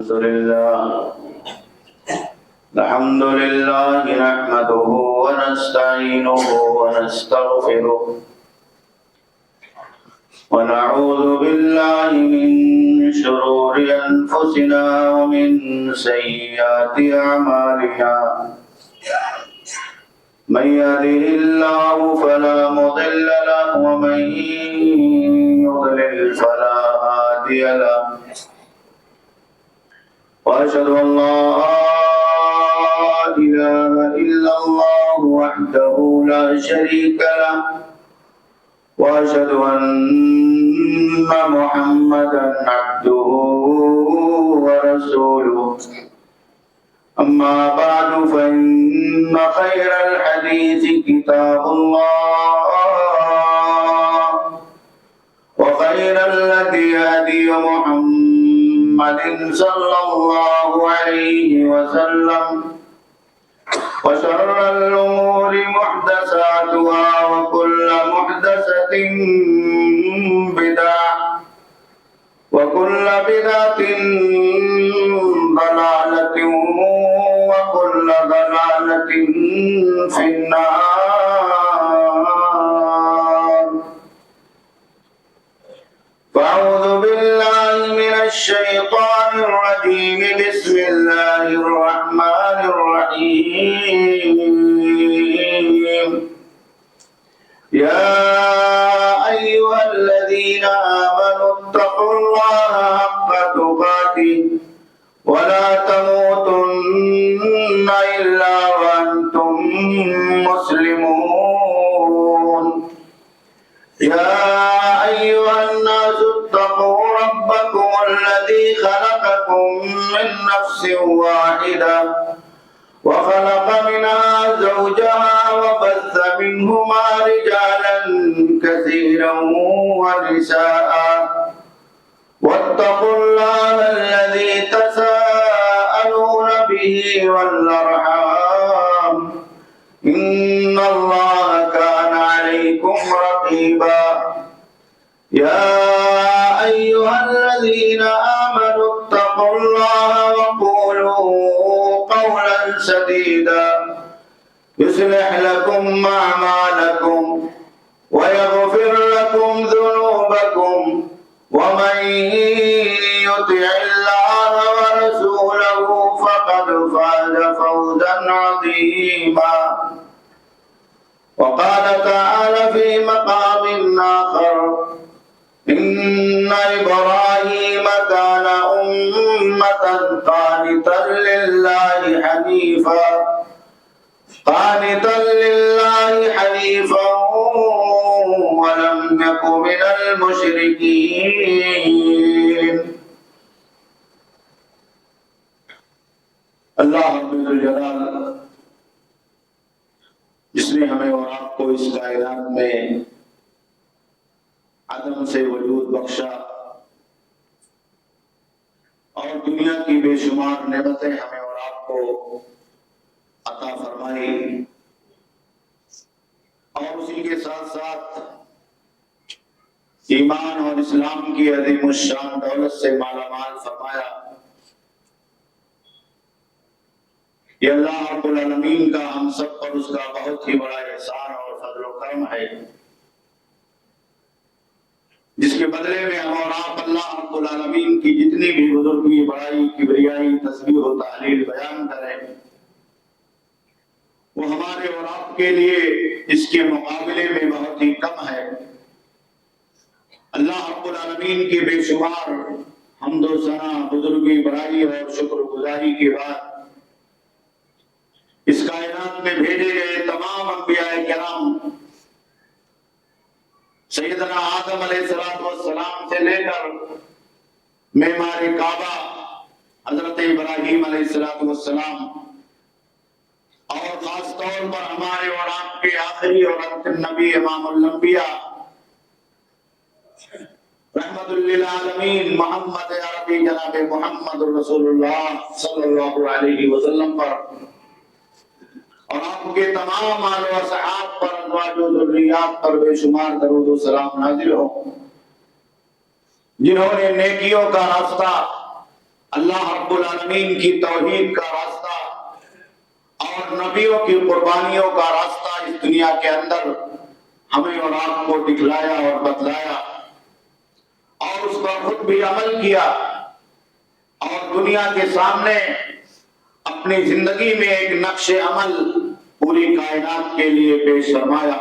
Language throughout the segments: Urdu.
الحمد لله نحمده ونستعينه ونستغفره ونعوذ بالله من شرور أنفسنا ومن سيئات أعمالنا من يهده الله فلا مضل له ومن يضلل فلا هادي له وأشهد أن لا إله إلا الله وحده لا شريك له وأشهد أن محمدا عبده ورسوله أما بعد فإن خير الحديث كتاب الله وخير الهدي هدي محمد صلى الله عليه وسلم وشر الأمور محدثاتها وكل محدثة بدعة وكل بدعة ضلالة وكل ضلالة في النار. فأعوذ بالله من الشيطان الرجيم. بسم الله الرحمن الرحيم. يا أيها الذين آمنوا اتقوا الله حق تقاته ولا تموتن إلا وأنتم مسلمون. يا أيها الناس اتقوا ربكم الذي خلقكم من نفس واحدة وخلق منها زوجها وبث منهما رجالا كثيرا ونساء واتقوا الله الذي تساءلون به والأرحام إن الله كان عليكم رقيبا. يا أيها الذين آمنوا اتقوا الله وقولوا قولا سديدا يصلح لكم أعمالكم ويغفر لكم ذنوبكم ومن يطع الله ورسوله فقد فاز فوزا عظيما. وقال تعالى في مقام آخر إن إبراهيم كان أمة قانتا لله حنيفا ولم يك من المشركين. اللہ رب الجلال جس نے ہمیں اور آپ کو اس کائنات میں عدم سے وجود بخشا اور دنیا کی بے شمار نعمتیں ہمیں اور آپ کو عطا فرمائی اور اسی کے ساتھ ساتھ ایمان اور اسلام کی عظیم الشان دولت سے مالا مال فرمایا. یہ اللہ رب العالمین کا ہم سب پر اس کا بہت ہی بڑا احسان اور فضل و کرم ہے جس کے بدلے میں ہم اور آپ اللہ رب العالمین کی جتنی بھی بزرگی بڑائی کبریائی تسبیح و تحلیل بیان کریں وہ ہمارے اور آپ کے لیے اس کے مقابلے میں بہت ہی کم ہے. اللہ رب العالمین کی بے شمار حمد و ثنا بزرگی بڑائی اور شکر گزاری کے بعد اس کائنات میں بھیجے گئے تمام انبیاء کرام سیدنا آدم علیہ السلام سے لے کر معمار کعبہ حضرت ابراہیم علیہ السلام اور خاص طور پر ہمارے اور آپ کے آخری اور انتم نبی امام الانبیاء رحمت للعالمین محمد عربی جناب محمد رسول اللہ صلی اللہ علیہ وسلم پر اور آپ کے تمام آل و صحاب پر ازواج و ذریات پر بے شمار درود و سلام نازل ہو، جنہوں نے نیکیوں کا راستہ اللہ رب العالمین کی توحید کا راستہ اور نبیوں کی قربانیوں کا راستہ اس دنیا کے اندر ہمیں اور آپ کو دکھلایا اور بتلایا، اور اس پر خود بھی عمل کیا، اور دنیا کے سامنے اپنی زندگی میں ایک نقش عمل پوری کائنات کے لیے پیش فرمایا۔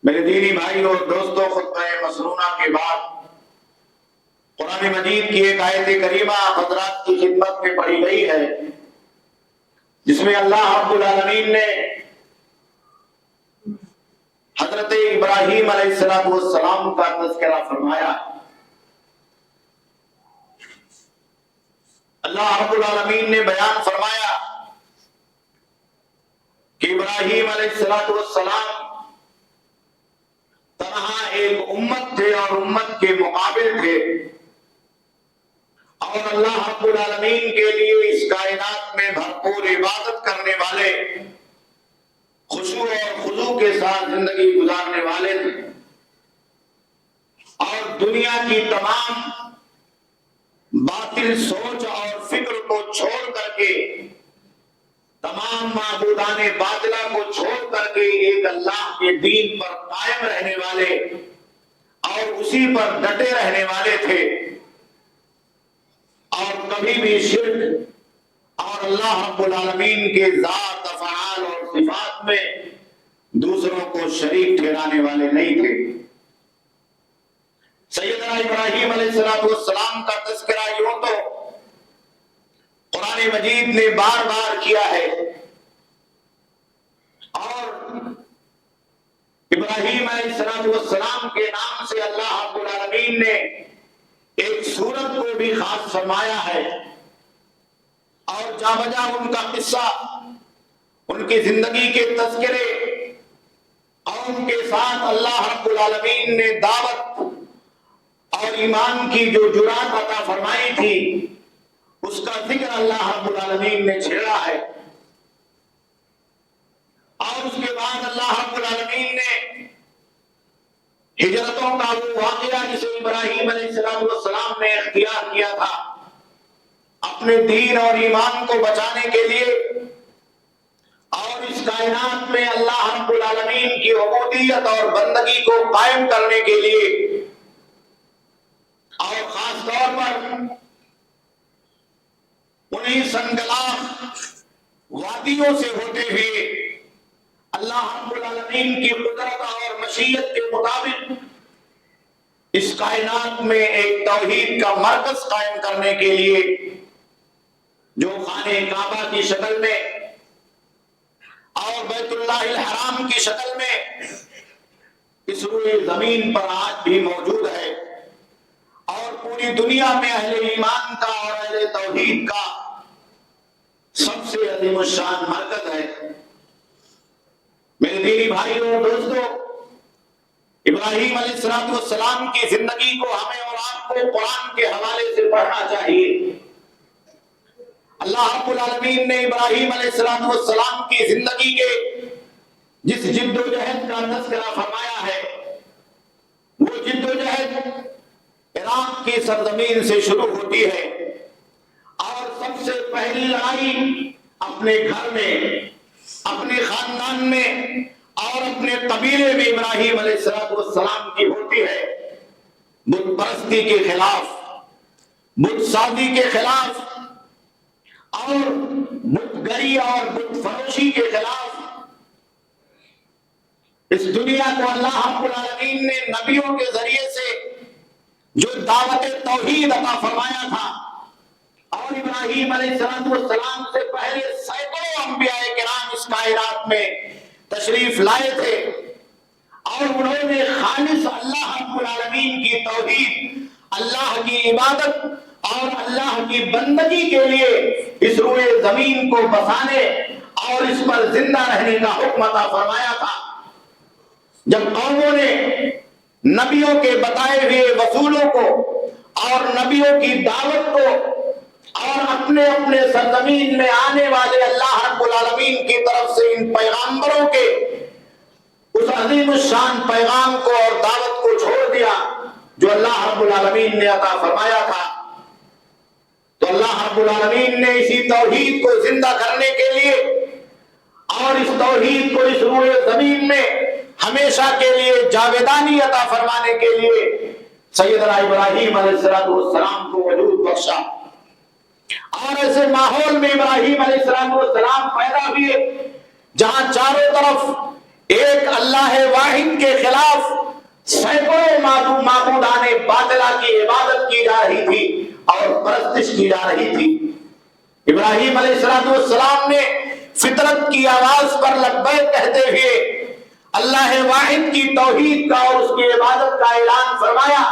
میرے دینی بھائیوں اور دوستوں، خطبہ مسنونہ کے بعد قرآن مجید کی ایک آیت کریمہ حضرات کی خدمت میں پڑھی گئی ہے، جس میں اللہ رب العالمین نے حضرت ابراہیم علیہ السلام کا تذکرہ فرمایا۔ اللہ رب العالمین نے بیان فرمایا کہ ابراہیم علیہ السلام تنہا ایک امت تھے اور امت کے مقابل تھے، اور اللہ رب العالمین کے لیے اس کائنات میں بھرپور عبادت کرنے والے، خشوع اور خضوع کے ساتھ زندگی گزارنے والے تھے، اور دنیا کی تمام باطل سوچ اور فکر کو چھوڑ کر کے، تمام معبودان باطلہ کو چھوڑ کر کے ایک اللہ کے دین پر قائم رہنے والے اور اسی پر ڈٹے رہنے والے تھے، اور کبھی بھی شرک اور اللہ رب العالمین کے ذات، افعال اور صفات میں دوسروں کو شریک ٹھہرانے والے نہیں تھے۔ سیدنا ابراہیم علیہ السلام کا تذکرہ یوں تو قرآن مجید نے بار بار کیا ہے، اور ابراہیم علیہ السلام کے نام سے اللہ رب العالمین نے ایک سورت کو بھی خاص فرمایا ہے، اور جا بجا ان کا قصہ، ان کی زندگی کے تذکرے، اور ان کے ساتھ اللہ رب العالمین نے دعوت اور ایمان کی جو جرات عطا فرمائی تھی، اس کا ذکر اللہ رب العالمین نے چھیڑا ہے۔ اور اس کے بعد اللہ رب العالمین نے ہجرتوں کا وہ واقعہ جسے ابراہیم علیہ السلام نے اختیار کیا تھا اپنے دین اور ایمان کو بچانے کے لیے، اور اس کائنات میں اللہ رب العالمین کی عبودیت اور بندگی کو قائم کرنے کے لیے، اور خاص طور پر انہیں سنگلاخ وادیوں سے ہوتے ہوئے اللہ رب العالمین کی قدرت اور مشیت کے مطابق اس کائنات میں ایک توحید کا مرکز قائم کرنے کے لیے، جو خانہ کعبہ کی شکل میں اور بیت اللہ الحرام کی شکل میں اس روئے زمین پر آج بھی موجود ہے، اور پوری دنیا میں اہل ایمان کا اور اہل توحید کا سب سے عظیم الشان مرکز ہے۔ میرے دینی بھائیوں اور دوستوں، ابراہیم علیہ السلام کی زندگی کو ہمیں اور آپ کو قرآن کے حوالے سے پڑھنا چاہیے۔ اللہ رب العالمین نے ابراہیم علیہ السلام کی زندگی کے جس جد و جہد کا تذکرہ فرمایا ہے، وہ جد و جہد عراق کی سرزمین سے شروع ہوتی ہے، اور سب سے پہلی لڑائی اپنے گھر میں، اپنے خاندان میں اور اپنے قبیلے میں ابراہیم علیہ السلام کی ہوتی ہے، بت پرستی کے خلاف، بت سازی کے خلاف، اور بت گری اور بت فروشی کے خلاف۔ اس دنیا کو اللہ رب العالمین نے نبیوں کے ذریعے سے جو دعوت توحید عطا فرمایا تھا، اور ابراہیم علیہ السلام سے پہلے سینکڑوں انبیاء کرام اس کائنات میں تشریف لائے تھے، اور انہوں نے خالص اللہ رب العالمین کی توحید، اللہ کی عبادت اور اللہ کی بندگی کے لیے اس روئے زمین کو بسانے اور اس پر زندہ رہنے کا حکم عطا فرمایا تھا۔ جب قوموں نے نبیوں کے بتائے ہوئے رسولوں کو اور نبیوں کی دعوت کو اور اپنے اپنے سرزمین میں آنے والے اللہ رب العالمین کی طرف سے ان پیغامبروں کے اس عظیم الشان پیغام کو اور دعوت کو چھوڑ دیا جو اللہ رب العالمین نے عطا فرمایا تھا، رب العالمین نے اسی توحید کو زندہ کرنے کے لیے اور اس توحید کو اس روئے زمین میں ہمیشہ کے لیے جاویدانی عطا فرمانے کے لیے سیدنا ابراہیم علیہ السلام کو وجود بخشا، اور ایسے ماحول میں ابراہیم علیہ السلام پیدا ہوئے جہاں چاروں طرف ایک اللہ واحد کے خلاف سینکڑوں معبودان باطلہ کی عبادت کی جا رہی تھی اور پرستش کی جا رہی تھی۔ ابراہیم علیہ السلام نے فطرت کی آواز پر لبیک کہتے ہوئے اللہ واحد کی توحید کا اور اس کی عبادت کا اعلان فرمایا،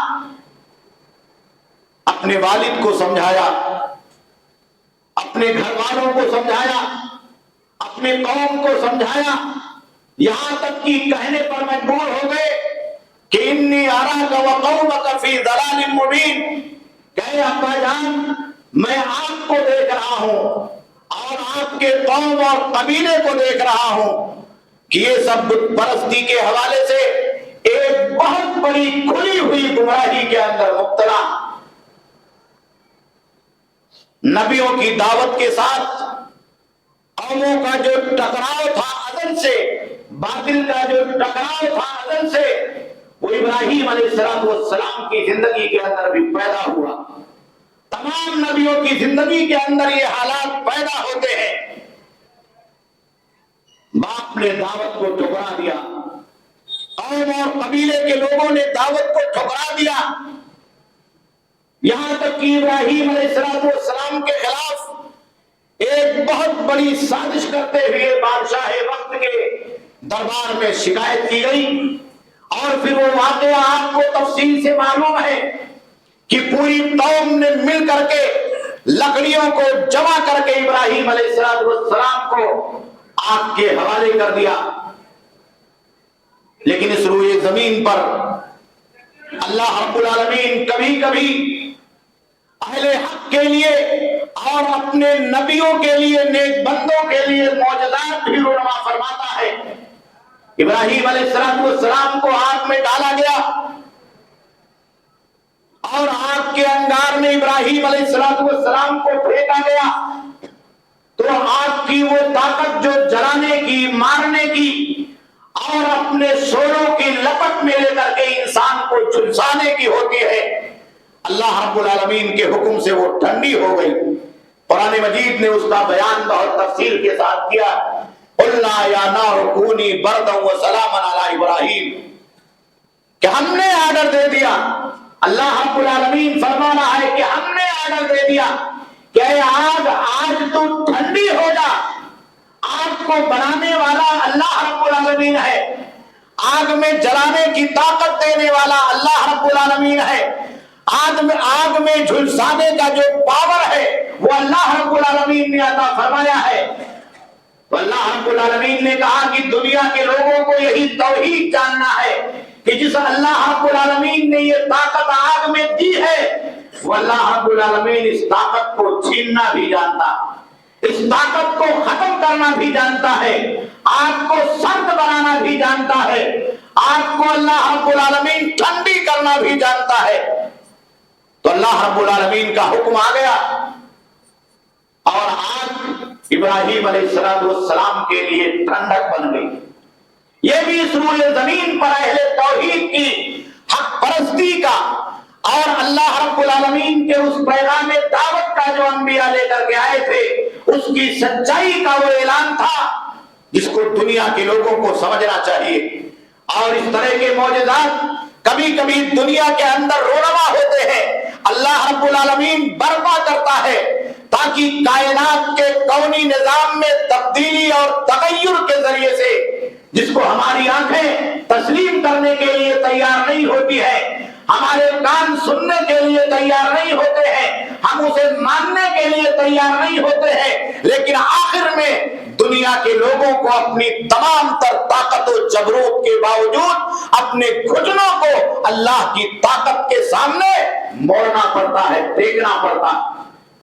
اپنے والد کو سمجھایا، اپنے گھر والوں کو سمجھایا، اپنے قوم کو سمجھایا، یہاں تک کہ کہنے پر مجبور ہو گئے کہ انی اراک وقومک فی ضلال مبین، کہے ابا جان میں آپ کو دیکھ رہا ہوں اور آپ کے قوم اور قبیلے کو دیکھ رہا ہوں کہ یہ سب بت پرستی کے حوالے سے ایک بہت بڑی کھلی ہوئی گمراہی کے اندر مبتلا۔ نبیوں کی دعوت کے ساتھ قوموں کا جو ٹکراؤ تھا ازل سے، باطل کا جو ٹکراؤ تھا ازل سے، وہ ابراہیم علیہ السلام کی زندگی کے اندر بھی پیدا ہوا۔ تمام نبیوں کی زندگی کے اندر یہ حالات پیدا ہوتے ہیں۔ باپ نے دعوت کو ٹھکرا دیا، قوم اور قبیلے کے لوگوں نے دعوت کو ٹھکرا دیا، یہاں تک کہ ابراہیم علیہ السلام کے خلاف ایک بہت بڑی سازش کرتے ہوئے بادشاہ وقت کے دربار میں شکایت کی گئی، اور پھر وہ واقعہ آپ کو تفصیل سے معلوم ہے کہ پوری قوم نے مل کر کے لکڑیوں کو جمع کر کے ابراہیم علیہ السلام کو آگ کے حوالے کر دیا۔ لیکن اس روئے زمین پر اللہ رب العالمین کبھی کبھی اہل حق کے لیے اور اپنے نبیوں کے لیے، نیک بندوں کے لیے معجزات بھی رونما فرماتا ہے۔ ابراہیم علیہ السلام کو آگ میں ڈالا گیا اور آگ کے انگار میں ابراہیم علیہ السلام کو پھینکا گیا تو آگ کی وہ طاقت جو جلانے کی، مارنے کی اور اپنے شعلوں کی لپٹ میں لے کر کے انسان کو جھلسانے کی ہوتی ہے، اللہ رب العالمین کے حکم سے وہ ٹھنڈی ہو گئی۔ قرآن مجید نے اس کا بیان بہت تفصیل کے ساتھ کیا، قُلْنَا يَا نَارُ كُونِي بَرْدًا وَسَلَامًا عَلَىٰ إِبْرَاهِيمَ، کہ ہم نے آرڈر دے دیا، اللہ رب العالمین فرما رہا ہے کہ ہم نے آرڈر دے دیا کہ اے آگ آج تو ٹھنڈی ہو جا۔ آگ کو بنانے والا اللہ رب العالمین ہے، آگ میں جلانے کی طاقت دینے والا اللہ رب العالمین ہے، آگ میں جھلسانے کا جو پاور ہے وہ اللہ رب العالمین نے عطا فرمایا ہے۔ تو اللہ رب العالمین نے کہا کہ دنیا کے لوگوں کو یہی توحید جاننا ہے کہ جس اللہ رب العالمین نے یہ طاقت آگ میں دی ہے، وہ اللہ رب العالمین اس طاقت کو چھیننا بھی جانتا، اس طاقت کو ختم کرنا بھی جانتا ہے، آگ کو سرد بنانا بھی جانتا ہے، آگ کو اللہ رب العالمین ٹھنڈی کرنا بھی جانتا ہے۔ تو اللہ رب العالمین کا حکم آ گیا اور آگ ابراہیم علیہ السلام کے لیے ٹھنڈک بن گئی۔ یہ بھی اس روئے زمین پر اہل توحید کی حق پرستی کا اور اللہ رب العالمین کے اس پیغام دعوت کا جو انبیاء لے کر کے آئے تھے اس کی سچائی کا وہ اعلان تھا جس کو دنیا کے لوگوں کو سمجھنا چاہیے۔ اور اس طرح کے معجزات کبھی کبھی دنیا کے اندر رونما ہوتے ہیں، اللہ رب العالمین برپا کرتا ہے تاکہ کائنات کے کونی نظام میں تبدیلی اور تغیر کے ذریعے سے جس کو ہماری آنکھیں تسلیم کرنے کے لیے تیار نہیں ہوتی ہے، ہمارے کان سننے کے لیے تیار نہیں ہوتے ہیں، ہم اسے ماننے کے لیے تیار نہیں ہوتے ہیں، لیکن آخر میں دنیا کے لوگوں کو اپنی تمام تر طاقت و جبروت کے باوجود اپنے گھٹنوں کو اللہ کی طاقت کے سامنے موڑنا پڑتا ہے، ٹیکنا پڑتا ہے۔